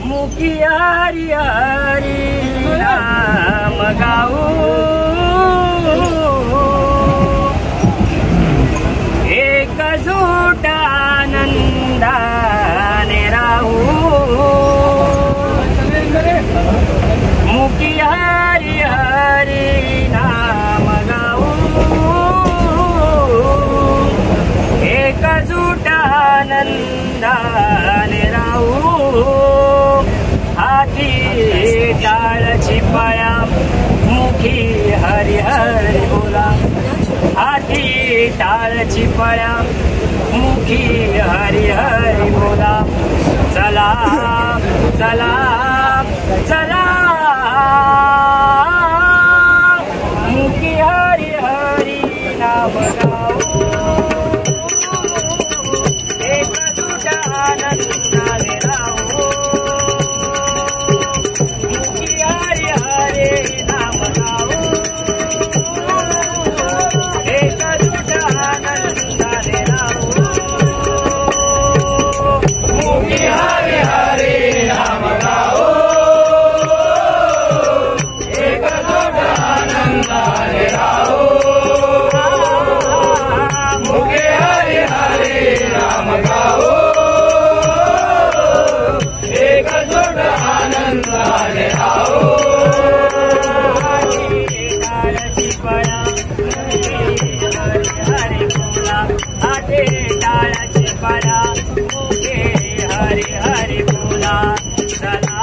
मुखी हरी हरी नाम गाऊ एकजूट आनंदाने राहू मुखी हरी हरी नाम गाऊ एकजूट आनंदाने राहू हाती टाळची पाया मुखी हरी हरी बोला हाती टाळची पाया मुखी हरी हरी बोला चला चला चला मुखी हरी हरी नाम गाऊ एकजूट आनंदाने राहू मुखी हरी हरी नाम गाऊ एकजूट आनंदाने राहू मुखी हरी हरी नाम गाऊ एकजूट आनंदाने राहू मुखी हरी हरी नाम गाऊ एकजूट आनंदाने राहू टाळची पळा हरी बोला आटे टाळची पळा मुखे हरी हरी बोला चला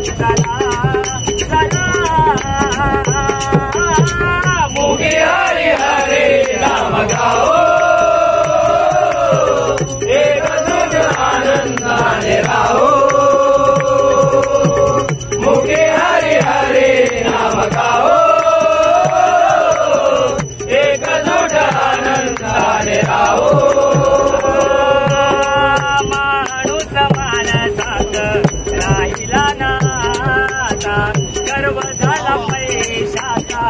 चला चला मुखे हरी हरी नाम गाओ एकजूट आनंदाने राहू मुखे हरी हरी नाम गाओ एकजूट आनंदाने राहू माणूस माणसात राहिला नाता गर्व झाला पैशाचा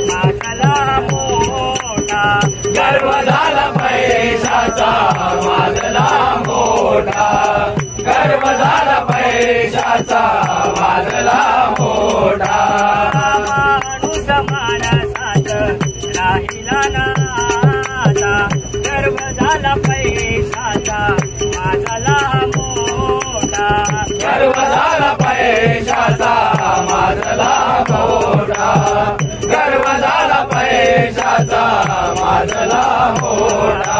मागला मोठा गर्व झाला पैशाचा मागला मोठा गर्व झाला पैशाचा मागला मोठा माणूस माणसात राहिला नाता गर्व झाला पैशाचा मागला मोठा गर्व झाला पैशाचा मागला मोठा गर्व झाला पैशाचा मागला मोठा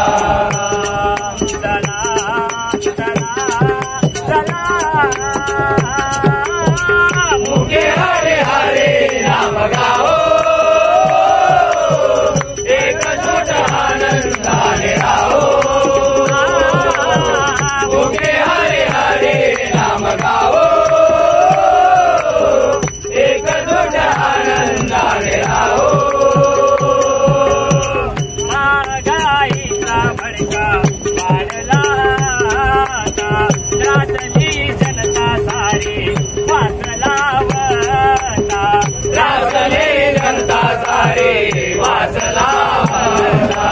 चला चला चला मुखे हरी हरी नाम गाओ एकजूट आनंदाने राहू मुखे हरी हरी नाम गाओ एकजूट आनंदाने राहू महागाईचा भडका वाढला आता त्रासली जनता सारी वाचला वता त्रासली जनता सारी वाचला वता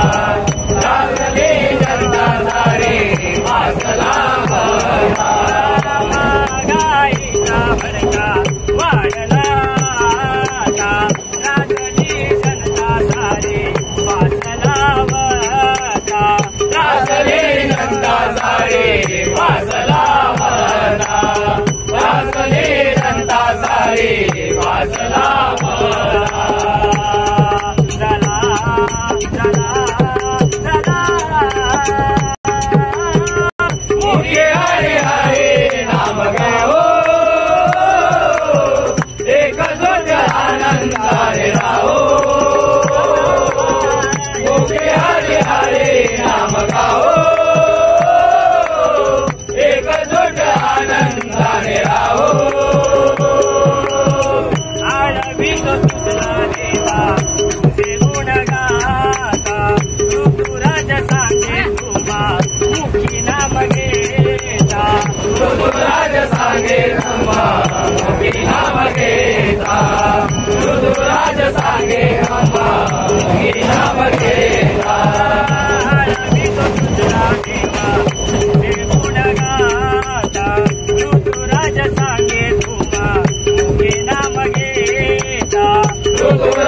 त्रासली जनता सारी वाचला वता महागाईचा भडका वाढला आता त्रासली जनता सारी वाचला वता त्रासली जनता सारी वाचला वता त्रासली जनता सारी वाचला वता चला चला चला मुखे हरी हरी नाम गाओ एकजूट आनंदाने राहू मुखे हरी हरी नाम गाओ एकजूट आनंदाने राहू आळवी तुझा देवा तुझे गुण गाता ऋतुराज सांगे तुम्हा मुखी नाम घेता ऋतुराज सांगे तुम्हा मुखी नाम घेता ऋतुराज सांगे तुम्हा मुखी नाम घेता आळवी तुझा देवा तुझे गुण गाता ऋतुराज गोकुळ